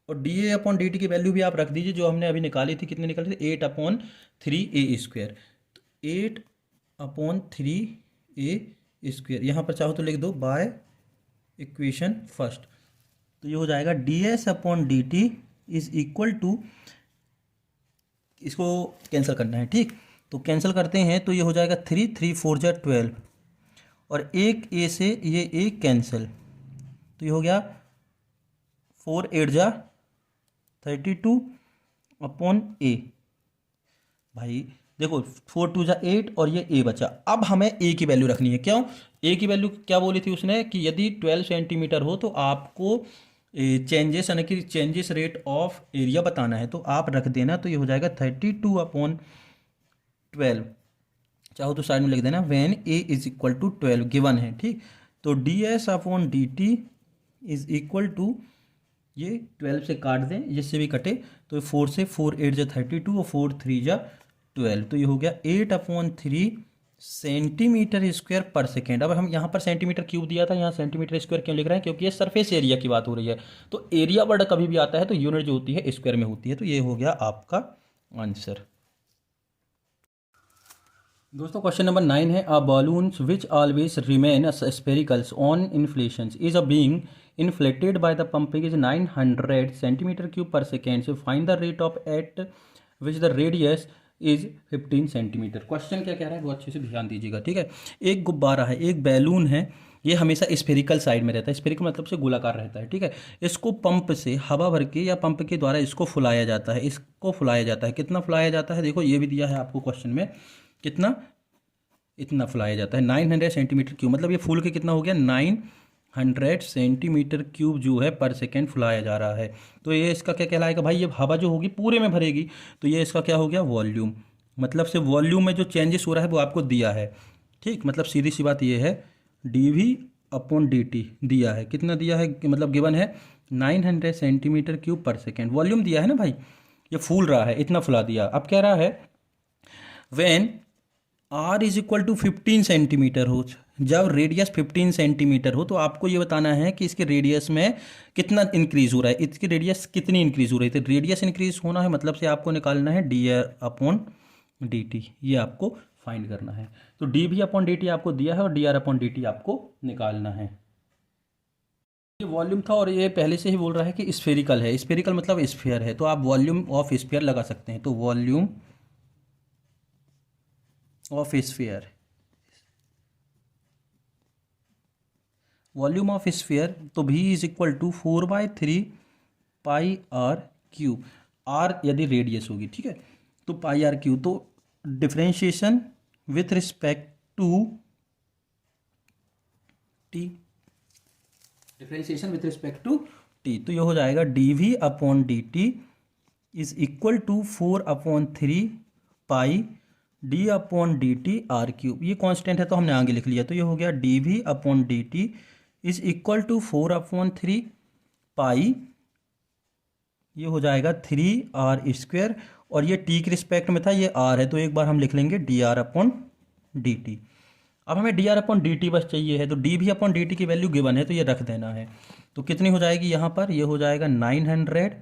और d a upon D t की वैल्यू भी आप रख दीजिए जो हमने अभी निकाली थी, कितने निकाले थे 8/3a², तो 8/3a², यहाँ पर चाहो तो लिख दो बाय इक्वेशन फर्स्ट, तो ये हो जाएगा d S upon D T is equal to, इसको कैंसिल करना है, ठीक, तो कैंसिल करते हैं तो ये हो जाएगा 3 3 4 जा 12, और एक ए से ये एक कैंसिल, तो ये हो गया 4 8 जा 32 अपॉन ए। भाई देखो 4 2 जा 8 और ये ए बचा, अब हमें ए की वैल्यू रखनी है, क्यों, ए की वैल्यू क्या बोली थी उसने कि यदि 12 सेंटीमीटर हो तो आपको चेंजेस यानी कि चेंजेस रेट ऑफ एरिया बताना है, तो आप रख देना, तो ये हो जाएगा 32/12, चाहो तो साइड में लिख देना when a is equal to 12 given है, ठीक, तो D S upon D T is equal to, ये 12 से काट दें, जिससे भी कटे, तो 4 से 4 8 जा 32 और 4 3 जा 12, तो ये हो गया 8/3 सेंटीमीटर स्क्वायर पर सेकेंड। अब हम यहाँ पर सेंटीमीटर क्यूब दिया था, यहाँ सेंटीमीटर स्क्वायर क्यों लिख रहे हैं, क्योंकि ये सरफेस एरिया की बात हो रही है, तो एरिया वर्ड कभी भी आता है तो यूनिट जो होती है स्क्वायर में होती है, तो ये हो गया आपका आंसर। दोस्तों क्वेश्चन नंबर 9 है, a balloons which always remain sphericals on inflation is a being inflated by the pumping is 900 centimeter cube per second, so find the rate of at which the radius is 15 centimetre. Question क्या कह रहा है वो अच्छे से ध्यान दीजिएगा, ठीक है। एक गुब्बारा है, एक बैलून है, ये हमेशा स्फेरिकल साइड में रहता है, स्फेरिकल मतलब से गोलाकार रहता है, ठीक है। इसको पंप से हवा भर के या पंप के द्वारा इसको फुलाया जाता है, कितना फुलाया जाता है, देखो ये भी दिया है आपको क्वेश्चन में, कितना, इतना फुलाया जाता है 900 सेंटीमीटर क्यूब, मतलब ये फूल के कितना हो गया 900 सेंटीमीटर क्यूब जो है पर सेकेंड फुलाया जा रहा है। तो ये इसका क्या कहलाएगा भाई, ये हवा जो होगी पूरे में भरेगी, तो ये इसका क्या हो गया वॉल्यूम, मतलब से वॉल्यूम में जो चेंजेस हो रहा है वो आपको दिया है, ठीक, मतलब सीधी सी बात ये है dV अपॉन dt दिया है, कितना दिया है, मतलब गिवन है 900 centimetre cube per second, volume दिया है ना भाई, ये फूल रहा है, इतना फुला दिया। अब कह रहा है when r is equal to 15 centimetre हो, जब रेडियस 15 सेंटीमीटर हो तो आपको ये बताना है कि इसके रेडियस में कितना इंक्रीज हो रहा है, इसकी रेडियस कितनी इंक्रीज हो रही है। तो रेडियस इंक्रीज होना है मतलब से आपको निकालना है d r upon D T, ये आपको फाइंड करना है। तो डी भी अपॉन डी टी आपको दिया है और D r upon D T आपको निकालना है। ये वॉल्यूम था और ये पहले से ही बोल रहा है कि स्फेरिकल है, स्फेरिकल मतलब स्फीयर है, तो आप वॉल्यूम ऑफ स्फीयर लगा सकते हैं। तो volume of sphere, volume of sphere, तो v is equal to 4/3 pi r cube, r यदि रेडियस होगी, ठीक है, तो पाई आर क्यूब। तो differentiation with respect to t, differentiation with respect to t, तो ये हो जाएगा d v upon D T is equal to 4/3 pi d upon D t r cube. ये कांस्टेंट है तो हमने आगे लिख लिया, तो ये हो गया d v upon D T is equal to 4/3 pi, ये हो जाएगा 3r², और ये टी के रिस्पेक्ट में था, ये r है, तो एक बार हम लिख लेंगे D r upon D t. अब हमें D r upon D T bus चाहिए है, तो डी भी अपॉन डी टी की वैल्यू गिवन है तो ये रख देना है। तो कितनी हो जाएगी यहाँ पर, ये हो जाएगा 900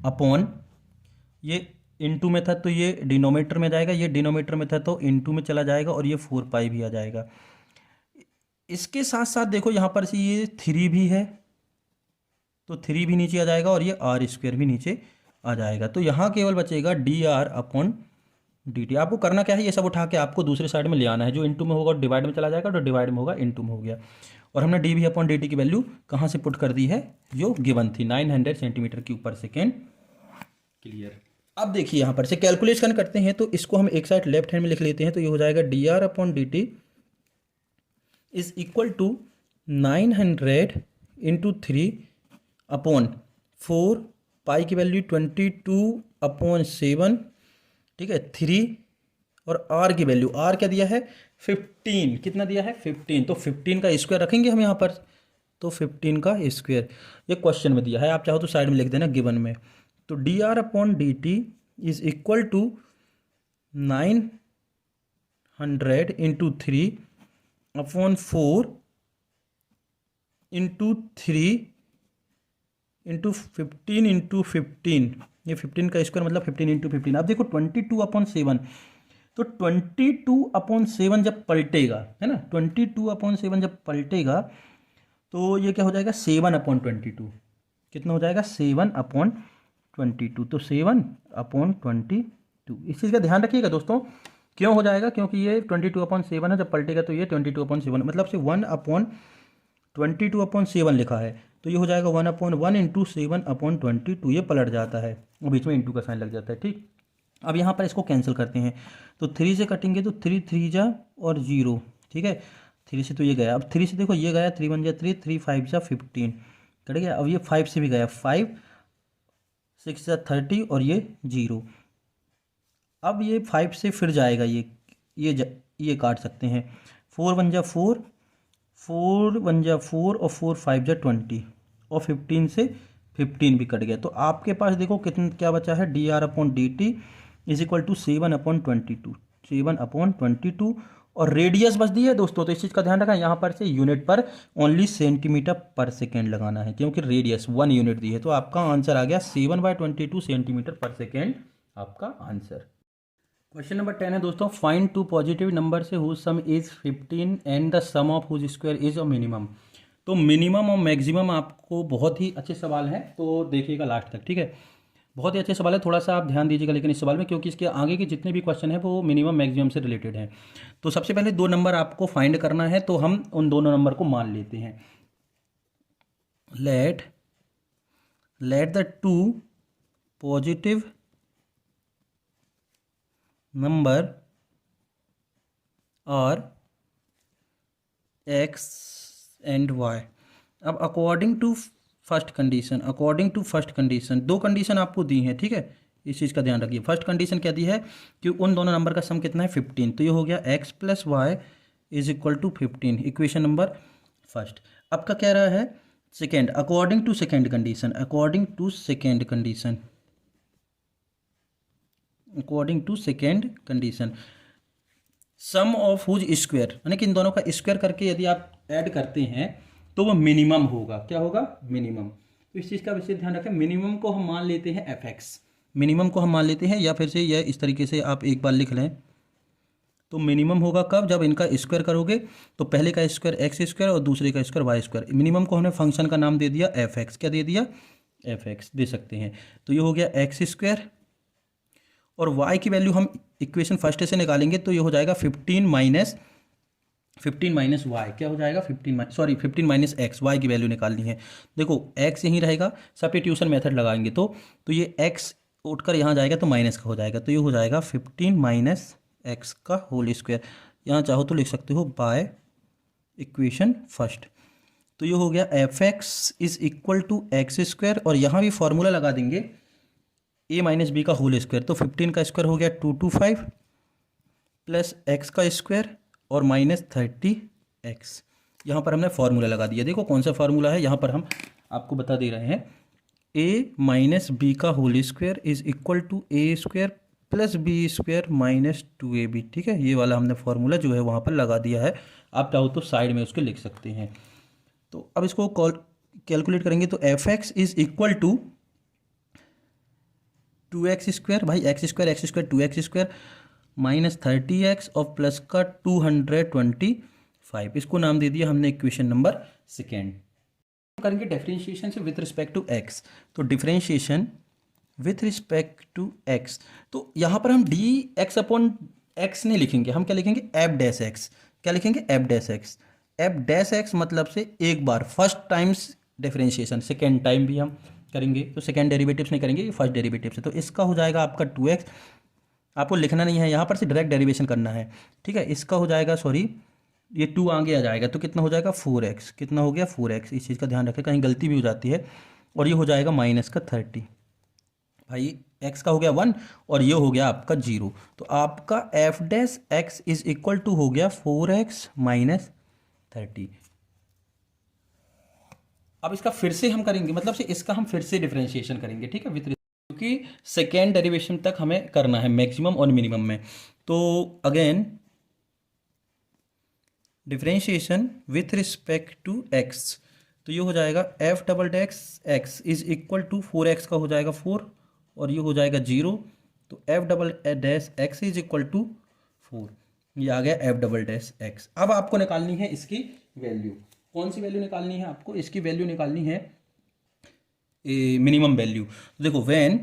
अपॉन, ये इनटू में था तो ये डिनोमीटर में जाएगा, ये डिनोमीटर में था तो इनटू में चला जाएगा, और ये 4 पाई भी आ जाएगा। इसके साथ साथ देखो यहाँ पर से ये 3 भी है, तो 3 भी नीचे आ जाएगा, और ये r² भी नीचे आ जाएगा। तो यहाँ केवल बचेगा D r upon D T. आपको करना क्या है, ये सब उठा के आपको दूसरे साइड में ले आना है, जो इनटू में होगा डिवाइड में चला जाएगा, तो डिवाइड में होगा इनटू में हो गया। और हमने d v upon D t की वैल्यू कहाँ से पुट कर दी है, जो गिवन थी 900 centimetre cube per second. Clear. अब देखिए यहाँ पर से कैलकुलेशन करते हैं, तो इसको हम एक साइड लेफ्ट हैंड में लिख लेते हैं, तो ये हो जाएगा d r upon D T is equal to 900 into 3 upon 4 pi की वैल्यू 22/7, ठीक है, 3, और आर की वैल्यू, आर क्या दिया है 15, कितना दिया है 15, तो 15 का स्क्वायर रखेंगे हम यहाँ पर, तो 15 का स्क्वायर ये क्वेश्चन में दिया है, आप चाहो तो साइड में लिख देना गिवन में। तो d r upon D T is equal to 900 into 3 upon 4 into 3 into 15 into 15, ये 15 का स्क्वायर मतलब 15 इंटू 15। अब देखो 22/7, तो 22/7 जब पलटेगा, है ना, 22/7 जब पलटेगा तो ये क्या हो जाएगा 7/22, कितना हो जाएगा 7/22, तो 7/22। इस चीज़ का ध्यान रखिएगा दोस्तों, क्यों हो जाएगा, क्योंकि ये 22/7 है, जब पलटेगा तो ये 22/7 मतलब से 1/22/7 लिखा है, तो ये हो जाएगा 1/1 इंटू 7/22, ये पलट जाता है और बीच में इंटू का साइन लग जाता है, ठीक। अब यहाँ पर इसको कैंसिल करते हैं, तो 3 से कटेंगे तो 3 3 जा और 0, ठीक है, 3 से तो ये गया, अब 3 से देखो ये गया, 3 1 जा 3, 3 5 जा 15 कट गया। अब ये 5 से भी गया, 5 6 जा 30 और ये 0। अब ये 5 से फिर जाएगा, ये काट सकते हैं, 4 1 जा 4, 4 1 जा 4 और 4 5 जा 20, और 15 से 15 भी कट गया। तो आपके पास देखो कितना क्या बचा है, d r upon D T is equal to 7/22, 7/22, और रेडियस बच दी है दोस्तों। तो इस चीज़ का ध्यान रखना, यहाँ पर से यूनिट पर ओनली सेंटीमीटर पर सेकेंड लगाना है, क्योंकि रेडियस 1 यूनिट दी है। तो आपका आंसर आ गया 7/22 सेंटीमीटर पर सेकेंड, आपका आंसर। क्वेश्चन नंबर 10 है दोस्तों, find 2 positive numbers whose sum is 15 and the sum of whose square is a minimum. तो मिनिमम और मैक्सिमम आपको बहुत ही अच्छे सवाल हैं, तो देखिएगा लास्ट तक, ठीक है, बहुत ही अच्छे सवाल है, थोड़ा सा आप ध्यान दीजिएगा लेकिन इस सवाल में, क्योंकि इसके आगे के जितने भी क्वेश्चन हैं वो मिनिमम मैक्सिमम से रिलेटेड हैं। तो सबसे पहले 2 नंबर आपको फाइंड करना है, तो हम उन दोनों नंबर को मान लेते हैं। Let the 2 positive number are x and y। अब अकॉर्डिंग टू फर्स्ट कंडीशन, दो कंडीशन आपको दी हैं, ठीक है, इस चीज़ का ध्यान रखिए। फर्स्ट कंडीशन क्या दी है कि उन दोनों नंबर का सम कितना है 15, तो ये हो गया x + y is equal to 15, equation number first. अब का कह रहा है second, according to second condition, sum of whose square, यानी कि इन दोनों का स्क्वायर करके यदि आप ऐड करते हैं तो वो मिनिमम होगा। क्या होगा? मिनिमम। तो इस चीज़ का विशेष ध्यान रखें। मिनिमम को हम मान लेते हैं एफ एक्स, मिनिमम को हम मान लेते हैं, या फिर से यह इस तरीके से आप एक बार लिख लें। तो मिनिमम होगा कब? जब इनका स्क्वायर करोगे तो पहले का स्क्वायर एक्स स्क्वायर और दूसरे का स्क्वायर वाई स्क्वायर। मिनिमम को हमने फंक्शन का नाम दे दिया एफ एक्स। क्या दे दिया? एफ एक्स दे सकते हैं। तो ये हो गया एक्स स्क्वायर, और y की वैल्यू हम इक्वेशन फर्स्ट से निकालेंगे तो ये हो जाएगा 15 माइनस वाई। क्या हो जाएगा? 15 माइनस एक्स। वाई की वैल्यू निकालनी है। देखो x यहीं रहेगा, सब्स्टिट्यूशन मेथड लगाएंगे तो ये x उठकर यहाँ जाएगा तो माइनस का हो जाएगा। तो ये हो जाएगा 15 माइनस एक्स का होल स्क्वायर। यहाँ चाहो तो लिख सकते हो बाय इक्वेशन फर्स्ट। तो ये हो गया f x is equal to x square, और यहाँ भी फॉर्मूला लगा देंगे a माइनस बी का होल स्क्वायर। तो 15 का स्क्वायर हो गया 225 प्लस एक्स का स्क्वायर और माइनस 30x। यहाँ पर हमने फार्मूला लगा दिया। देखो कौन सा फार्मूला है, यहाँ पर हम आपको बता दे रहे हैं। a माइनस बी का whole square is equal to a square plus b square minus 2ab। ठीक है, ये वाला हमने फार्मूला जो है वहाँ पर लगा दिया है। आप चाहो तो साइड में उसके लिख सकते हैं। तो अब इसको कैलकुलेट करेंगे तो f x is equal to 2x स्क्वायर, भाई x square 2x square minus 30x और प्लस का 225। इसको नाम दे दिया हमने इक्वेशन नंबर सेकेंड। करेंगे डिफरेंशिएशन से विथ रिस्पेक्ट टू x। तो differentiation with respect to x, तो यहाँ पर हम डी एक्स अपॉन एक्स नहीं लिखेंगे, हम क्या लिखेंगे? F dash x. क्या लिखेंगे? F dash x. F dash x मतलब से एक बार first times differentiation, second time भी हम करेंगे तो सेकेंड डेरिवेटिव्स नहीं करेंगे, ये फर्स्ट डेरिवेटिव से। तो इसका हो जाएगा आपका 2x। आपको लिखना नहीं है, यहाँ पर से डायरेक्ट डेरिवेशन करना है। ठीक है, इसका हो जाएगा, सॉरी ये 2 आगे आ जाएगा तो कितना हो जाएगा? 4x। कितना हो गया? 4x। इस चीज़ का ध्यान रखें, कहीं गलती भी हो जाती है। और ये हो जाएगा माइनस का 30। भाई x का हो गया 1 और ये हो गया आपका 0। तो आपका f dash x is equal to हो गया 4x माइनस 30। अब इसका फिर से हम करेंगे, मतलब से इसका हम फिर से डिफरेंशिएशन करेंगे। ठीक है, विथ, क्योंकि सेकेंड डेरिवेशन तक हमें करना है मैक्सिमम और मिनिमम में। तो again differentiation with respect to x, तो ये हो जाएगा f double dash x is equal to 4x का हो जाएगा 4 और ये हो जाएगा 0। तो f double dash x is equal to 4, ये आ गया एफ डबल डैश एक्स। अब आपको निकालनी है इसकी वैल्यू। कौन सी वैल्यू निकालनी है आपको? इसकी वैल्यू निकालनी है मिनिमम वैल्यू। तो देखो when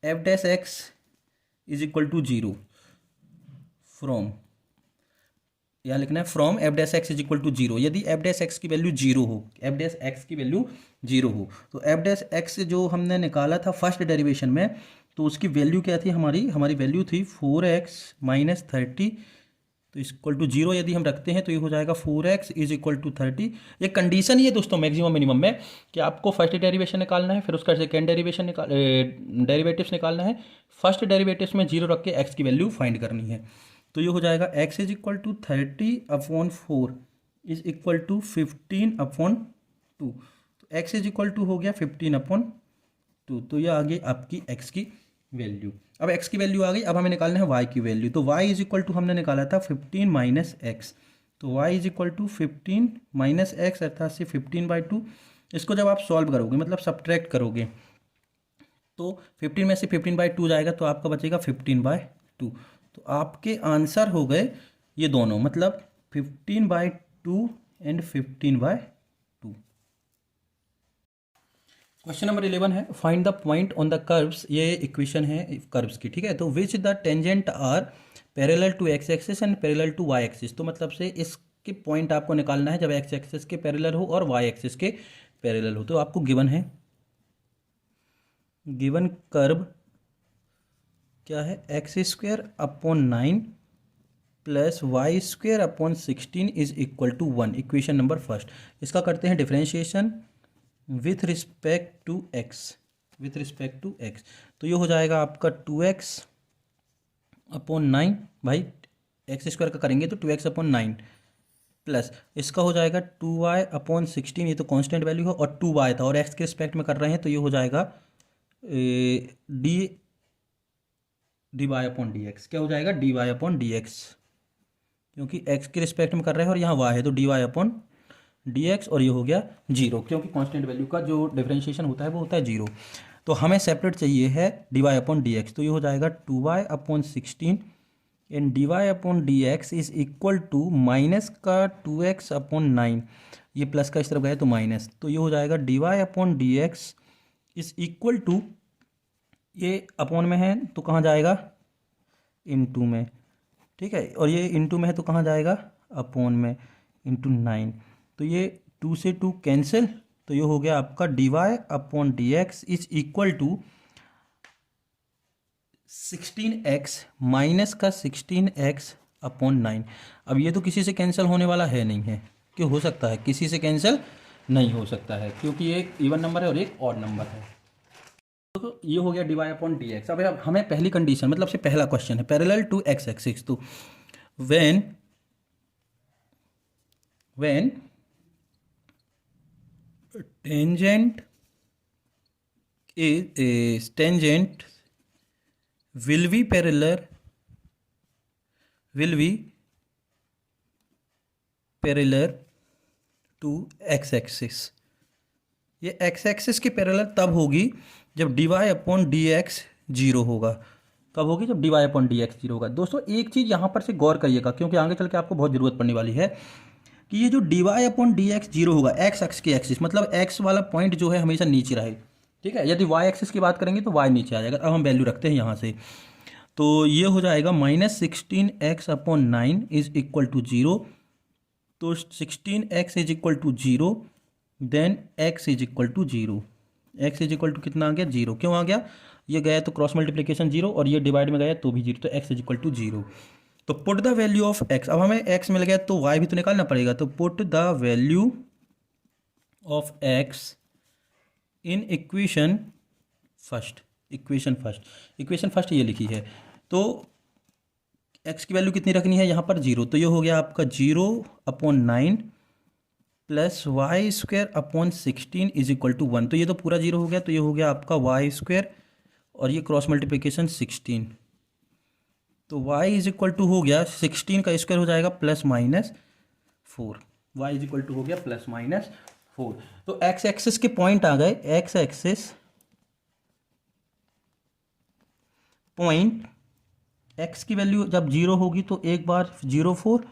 f dash x is equal to 0 from, यहाँ लिखना है from f dash x is equal to 0। यदि एफ डैश एक्स की वैल्यू 0 हो, एफ डैश एक्स की वैल्यू 0 हो, तो एफ डैश एक्स जो हमने निकाला था फर्स्ट डेरिवेशन में, तो उसकी वैल्यू क्या थी? हमारी वैल्यू थी 4x माइनस 30। तो इक्वल टू 0 यदि हम रखते हैं तो ये हो जाएगा 4x इज इक्वल टू 30। ये कंडीशन ही है दोस्तों मैक्सिमम मिनिमम में कि आपको फर्स्ट डेरिवेशन निकालना है, फिर उसका सेकेंड डेरिवेशन डेरिवेटिव्स निकालना है। फर्स्ट डेरिवेटिव्स में 0 रख के x की वैल्यू फाइंड करनी है। तो ये हो जाएगा x is equal to 30 upon 4 is equal to 15 upon 2। तो x इज इक्वल टू हो गया 15 अपॉन 2। तो ये आ गई आपकी x की वैल्यू। अब x की वैल्यू आ गई, अब हमें निकालना है y की वैल्यू। तो y इज इक्वल टू हमने निकाला था 15 माइनस एक्स। तो y is equal to 15 minus x अर्थात से 15/2। इसको जब आप सॉल्व करोगे, मतलब सब्ट्रैक्ट करोगे, तो 15 में से 15/2 जाएगा तो आपका बचेगा 15/2। तो आपके आंसर हो गए ये दोनों, मतलब 15/2 एंड 15/2। क्वेश्चन नंबर 11 है find the point on the curves. ये इक्वेशन है कर्व्स की। ठीक है, तो which the tangent are parallel to x axis and parallel to y axis. तो मतलब से इसके पॉइंट आपको निकालना है जब एक्स एक्सिस के पैरेलल हो और वाई एक्सिस के पैरेलल हो। तो आपको गिवन है, गिवन कर्व क्या है? X square upon 9 plus Y square upon 16 is equal to 1। Equation number first. इसका करते हैं differentiation with respect to x, with respect to x. तो ये हो जाएगा आपका 2x अपॉन 9, भाई एक्स स्क्वायर का करेंगे तो 2x अपॉन 9 प्लस इसका हो जाएगा 2y अपॉन 16। ये तो कांस्टेंट वैल्यू है और 2y था और x के रिस्पेक्ट में कर रहे हैं तो ये हो जाएगा d y upon d x. क्या हो जाएगा? D y upon d x, क्योंकि एक्स के रिस्पेक्ट में कर रहे हैं और यहाँ वाई है तो d y upon d x, और ये हो गया जीरो, क्योंकि कांस्टेंट वैल्यू का जो डिफरेंशिएशन होता है वो होता है जीरो। तो हमें सेपरेट चाहिए है d y upon d x, तो ये हो जाएगा 2y upon 16 and d y upon d x is equal to minus का 2x अपॉन 9, ये प्लस का इस तरफ गया तो माइनस, तो ये हो जाएगा d y upon d x is equal to, ये अपॉन में है तो कहाँ जाएगा? इनटू में, ठीक है, और ये इनटू में है तो कहाँ जाएगा? अपॉन में, इनटू 9, तो ये 2 से 2 कैंसिल, तो ये हो गया आपका d y upon d x is equal to 16x minus का 16x अपॉन 9। अब ये तो किसी से कैंसिल होने वाला है नहीं है, क्यों हो सकता है? किसी से कैंसिल नहीं हो सकता है, क्योंकि एक इवन नंबर है और एक ऑड नंबर है। तो ये हो गया d y upon d x. अब हमें पहली कंडीशन, मतलब से पहला क्वेश्चन है पैरेलल टू एक्स एक्सिस, तो when tangent will be parallel to x axis. ये x एक्सिस के पैरेलल तब होगी जब d y upon d x zero होगा। कब होगी? जब d y upon d x zero होगा। दोस्तों एक चीज़ यहाँ पर से गौर करिएगा, क्योंकि आगे चल के आपको बहुत ज़रूरत पड़ने वाली है, कि ये जो d y upon d x zero होगा, एक्स एक्स की एक्सिस, मतलब एक्स वाला पॉइंट जो है हमेशा नीचे रहे, ठीक है। यदि वाई एक्सिस की बात करेंगे तो वाई नीचे आ जाएगा। अब हम वैल्यू रखते हैं यहाँ से, तो ये हो जाएगा -16x upon 9 is equal to zero, तो 16x is equal to zero, then x is equal to zero. x is equal to कितना आ गया? जीरो। क्यों आ गया? ये गया तो क्रॉस मल्टीप्लिकेशन जीरो, और ये डिवाइड में गया तो भी जीरो, तो x is equal to zero. तो put the value of x, अब हमें x मिल गया तो y भी तो निकालना पड़ेगा, तो put the value of x in equation first ये लिखी है। तो x की वैल्यू कितनी रखनी है यहाँ पर? जीरो, तो ये हो गया आपका 0 upon 9 plus Y square upon 16 is equal to 1, तो ये तो पूरा जीरो हो गया, तो ये हो गया आपका वाई स्क्वायर और ये क्रॉस मल्टीप्लिकेशन 16, तो y इज इक्वल टू हो गया 16 का स्क्वायर हो जाएगा plus minus 4, y is equal to हो गया प्लस माइनस 4। तो x एक्सिस के पॉइंट आ गए, x एक्सिस पॉइंट, x की वैल्यू जब जीरो होगी तो एक बार 0 4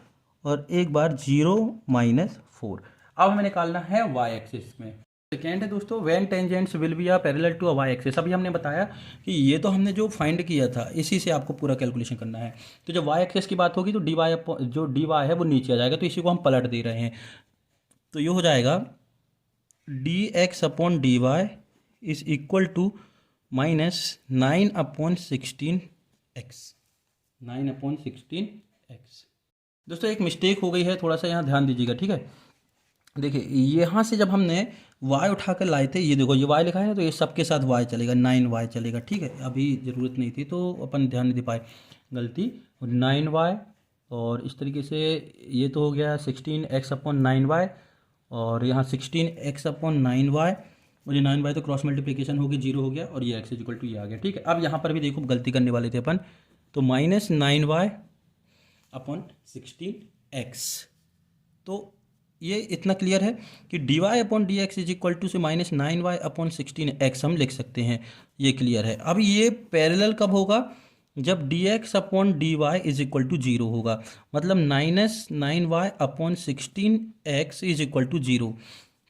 और एक बार 0 -4। अब हमें निकालना है y एक्सिस में। सेकेंड है दोस्तों, when tangents will be parallel to a y axis. अभी हमने बताया कि ये तो हमने जो फाइंड किया था इसी से आपको पूरा कैलकुलेशन करना है। तो जब वाई एक्सिस की बात होगी तो डी वाई है वो नीचे आ जाएगा, तो इसी को हम पलट दे रहे हैं, तो ये हो जाएगा d x upon d y is equal to -9 upon 16 x. दोस्तों एक मिस्टेक हो गई है, थोड़ा सा यहाँ ध्यान दीजिएगा, ठीक है। देखिए यहाँ से जब हमने y उठा कर लाए थे, ये देखो ये y लिखा है, तो ये सबके साथ y चलेगा, 9y चलेगा, ठीक है। अभी ज़रूरत नहीं थी तो अपन ध्यान नहीं दे पाए, गलती। 9y और इस तरीके से ये तो हो गया 16x अपॉन 9y, और यहाँ 16x अपॉन 9y, और ये 9y तो क्रॉस मल्टीप्लिकेशन हो गया, जीरो हो गया, और ये x इक्वल टू ये आ गया, ठीक है। अब यहाँ पर भी देखो गलती करने वाले थे अपन, तो -9y अपॉन 16x, तो ये इतना क्लियर है कि d y upon d x is equal to से -9y अपॉन 16x हम लिख सकते हैं, ये क्लियर है। अब ये पैरेलल कब होगा? जब d x upon d y is equal to zero होगा, मतलब -9y upon 16x is equal to zero.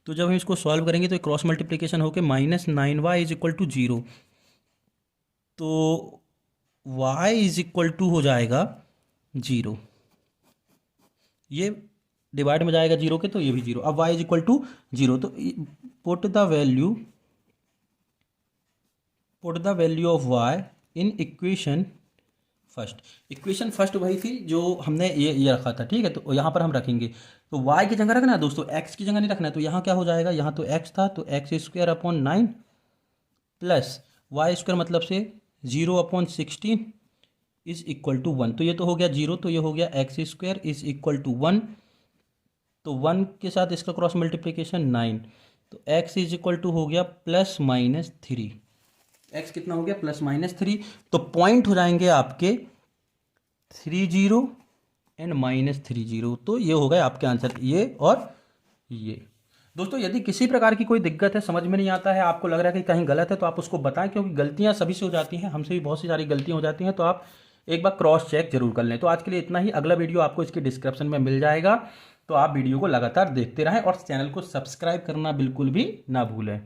तो जब हम इसको सॉल्व करेंगे तो क्रॉस मल्टीप्लिकेशन होकर -9y is equal to zero, तो y इज इक्वल टू हो जाएगा जीरो, ये डिवाइड में जाएगा जीरो के, तो ये भी जीरो। अब y is equal to zero, तो put the value of y in equation first वही थी जो हमने ये रखा था, ठीक है। तो यहाँ पर हम रखेंगे, तो y की जगह रखना है दोस्तों, x की जगह नहीं रखना है। तो यहाँ क्या हो जाएगा? यहाँ तो x था, तो x square upon 9 plus Y square मतलब से 0 अपॉन 16 इज इक्वल टू 1, तो ये तो हो गया जीरो, तो ये हो गया x square is equal to 1, तो 1 के साथ इसका क्रॉस मल्टीप्लिकेशन 9, तो x इज इक्वल टू हो गया +-3। x कितना हो गया +-3, तो पॉइंट हो जाएंगे आपके 30 एंड -30। तो ये हो गए आपके आंसर, ये और ये। दोस्तों यदि किसी प्रकार की कोई दिक्कत है, समझ में नहीं आता है, आपको लग रहा है कि कहीं गलत है, तो आप उसको बताएं, क्योंकि गलतियां सभी से हो जाती हैं, हमसे भी बहुत सी सारी गलतियां हो जाती हैं, तो आप एक बार क्रॉस चेक जरूर कर लें। तो आज के लिए इतना ही, अगला वीडियो आपको इसकी डिस्क्रिप्शन में मिल जाएगा, तो आप वीडियो को लगातार देखते रहें और चैनल को सब्सक्राइब करना बिल्कुल भी ना भूलें।